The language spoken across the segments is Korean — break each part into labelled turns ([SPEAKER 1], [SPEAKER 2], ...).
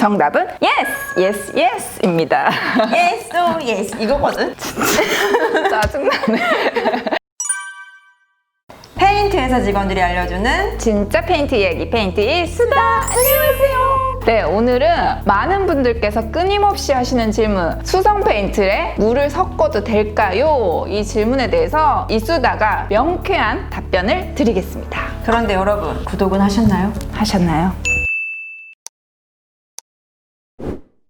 [SPEAKER 1] 정답은 yes, yes, yes입니다.
[SPEAKER 2] yes, oh yes 이거거든.
[SPEAKER 1] 짜증나네.
[SPEAKER 2] 페인트 회사 직원들이 알려주는
[SPEAKER 1] 진짜 페인트 얘기, 페인트의 수다. 안녕하세요. 네, 오늘은 많은 분들께서 끊임없이 하시는 질문, 수성 페인트에 물을 섞어도 될까요? 이 질문에 대해서 이수다가 명쾌한 답변을 드리겠습니다.
[SPEAKER 2] 그런데 여러분, 구독은 하셨나요?
[SPEAKER 1] 하셨나요?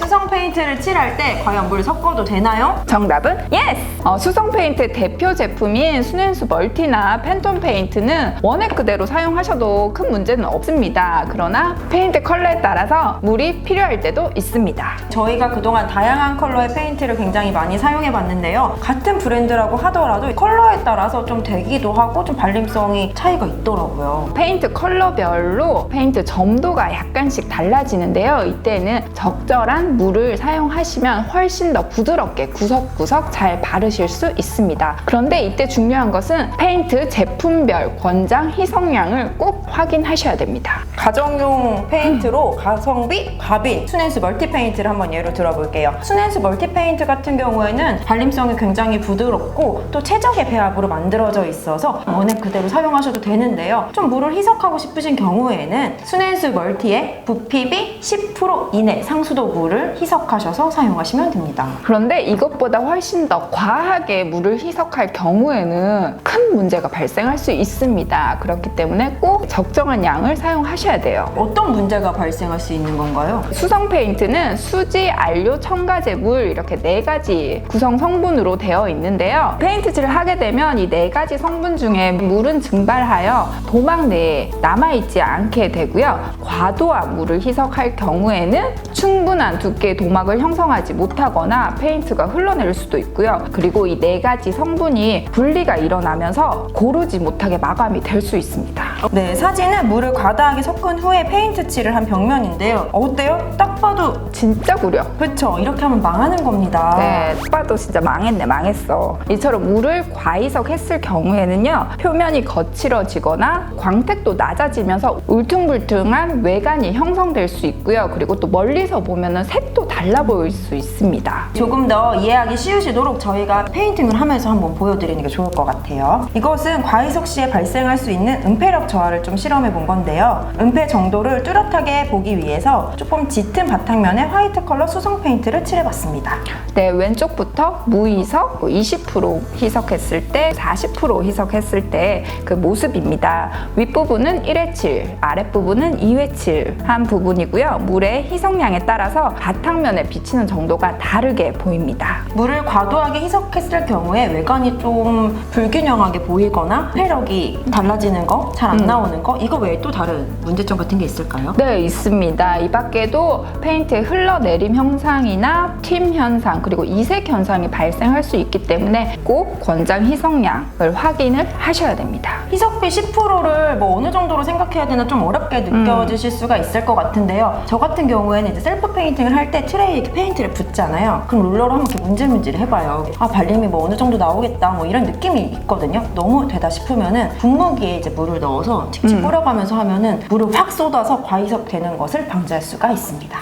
[SPEAKER 2] 수성 페인트를 칠할 때 과연 물 섞어도 되나요?
[SPEAKER 1] 정답은 yes! 수성 페인트의 대표 제품인 순앤수 멀티나 팬톤 페인트는 원액 그대로 사용하셔도 큰 문제는 없습니다. 그러나 페인트 컬러에 따라서 물이 필요할 때도 있습니다.
[SPEAKER 2] 저희가 그동안 다양한 컬러의 페인트를 굉장히 많이 사용해 봤는데요. 같은 브랜드라고 하더라도 컬러에 따라서 좀 되기도 하고 좀 발림성이 차이가 있더라고요.
[SPEAKER 1] 페인트 컬러별로 페인트 점도가 약간씩 달라지는데요. 이때는 적절한 물을 사용하시면 훨씬 더 부드럽게 구석구석 잘 바르실 수 있습니다. 그런데 이때 중요한 것은 페인트 제품별 권장 희석량을 꼭 확인하셔야 됩니다.
[SPEAKER 2] 가정용 페인트로 가성비, 과빈, 순앤수 멀티 페인트를 한번 예로 들어볼게요. 순앤수 멀티 페인트 같은 경우에는 발림성이 굉장히 부드럽고 또 최적의 배합으로 만들어져 있어서 원액 그대로 사용하셔도 되는데요. 좀 물을 희석하고 싶으신 경우에는 순앤수 멀티에 부피비 10% 이내 상수도 물을 희석하셔서 사용하시면 됩니다.
[SPEAKER 1] 그런데 이것보다 훨씬 더 과하게 물을 희석할 경우에는 큰 문제가 발생할 수 있습니다. 그렇기 때문에 꼭 적정한 양을 사용하셔야 돼요.
[SPEAKER 2] 어떤 문제가 발생할 수 있는 건가요?
[SPEAKER 1] 수성 페인트는 수지, 안료, 첨가제, 물 이렇게 4가지 구성 성분으로 되어 있는데요. 페인트 칠을 하게 되면 이 4가지 성분 중에 물은 증발하여 도막 내에 남아있지 않게 되고요. 과도한 물을 희석할 경우에는 충분한 두께의 도막을 형성하지 못하거나 페인트가 흘러내릴 수도 있고요. 그리고 이 4가지 성분이 분리가 일어나면서 고르지 못하게 마감이 될 수 있습니다.
[SPEAKER 2] 네, 사진은 물을 과다하게 섞은 후에 페인트 칠을 한 벽면인데요. 어때요? 딱 봐도
[SPEAKER 1] 진짜 구려.
[SPEAKER 2] 그렇죠? 이렇게 하면 망하는 겁니다.
[SPEAKER 1] 네, 딱 봐도 진짜 망했네, 망했어. 이처럼 물을 과희석했을 경우에는요, 표면이 거칠어지거나 광택도 낮아지면서 울퉁불퉁한 외관이 형성될 수 있고요. 그리고 또 멀리서 보면은 색도 달라 보일 수 있습니다.
[SPEAKER 2] 조금 더 이해하기 쉬우시도록 저희가 페인팅을 하면서 한번 보여드리는 게 좋을 것 같아요. 이것은 과희석 시에 발생할 수 있는 은폐력 저하를 좀 실험해 본 건데요. 은폐 정도를 뚜렷하게 보기 위해서 조금 짙은 바탕면에 화이트 컬러 수성 페인트를 칠해봤습니다.
[SPEAKER 1] 네, 왼쪽부터 무희석 20% 희석했을 때, 40% 희석했을 때 그 모습입니다. 윗부분은 1회칠, 아랫부분은 2회칠 한 부분이고요. 물의 희석량에 따라서 바탕면에 비치는 정도가 다르게 보입니다.
[SPEAKER 2] 물을 과도하게 희석했을 경우에 외관이 좀 불균형하게 보이거나 회력이 달라지는 거, 잘 안 나오는 거, 이거 외에 또 다른 문제점 같은 게 있을까요?
[SPEAKER 1] 네, 있습니다. 이 밖에도 페인트의 흘러내림 현상이나 휨 현상, 그리고 이색 현상이 발생할 수 있기 때문에 꼭 권장 희석량을 확인을 하셔야 됩니다.
[SPEAKER 2] 희석비 10%를 뭐 어느 정도로 생각해야 되나 좀 어렵게 느껴지실 수가 있을 것 같은데요. 저 같은 경우에는 이제 셀프 페인팅을 할 때 트레이에 이렇게 페인트를 붓잖아요. 그럼 롤러로 한번 이렇게 문질문질 해봐요. 아, 발림이 뭐 어느 정도 나오겠다, 뭐 이런 느낌이 있거든요. 너무 되다 싶으면은 분무기에 이제 물을 넣어서 칙칙 뿌려가면서 하면은 물을 확 쏟아서 과희석 되는 것을 방지할 수가 있습니다.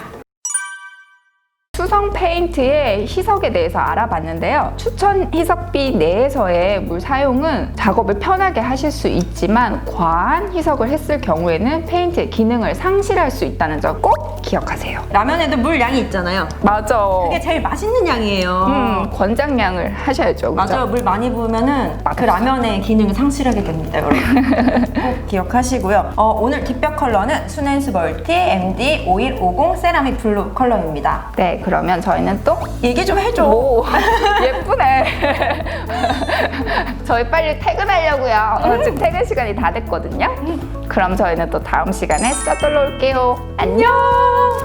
[SPEAKER 1] 수성 페인트의 희석에 대해서 알아봤는데요. 추천 희석비 내에서의 물 사용은 작업을 편하게 하실 수 있지만 과한 희석을 했을 경우에는 페인트의 기능을 상실할 수 있다는 점 꼭 기억하세요.
[SPEAKER 2] 라면에도 물 양이 있잖아요.
[SPEAKER 1] 맞아.
[SPEAKER 2] 그게 제일 맛있는 양이에요.
[SPEAKER 1] 권장량을 하셔야죠. 그죠?
[SPEAKER 2] 맞아요. 물 많이 부으면은 그
[SPEAKER 1] 맞아요.
[SPEAKER 2] 라면의 기능을 상실하게 됩니다, 여러분. 꼭 기억하시고요. 오늘 깃벽 컬러는 순앤수 멀티 MD5150 세라믹 블루 컬러입니다.
[SPEAKER 1] 네, 그러면 저희는 또
[SPEAKER 2] 얘기 좀 해줘.
[SPEAKER 1] 오, 예쁘네. 저희 빨리 퇴근하려고요. 지금 퇴근 시간이 다 됐거든요. 그럼 저희는 또 다음 시간에 또 놀러 올게요. 안녕.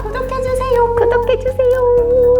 [SPEAKER 2] 구독해주세요.
[SPEAKER 1] 구독해주세요.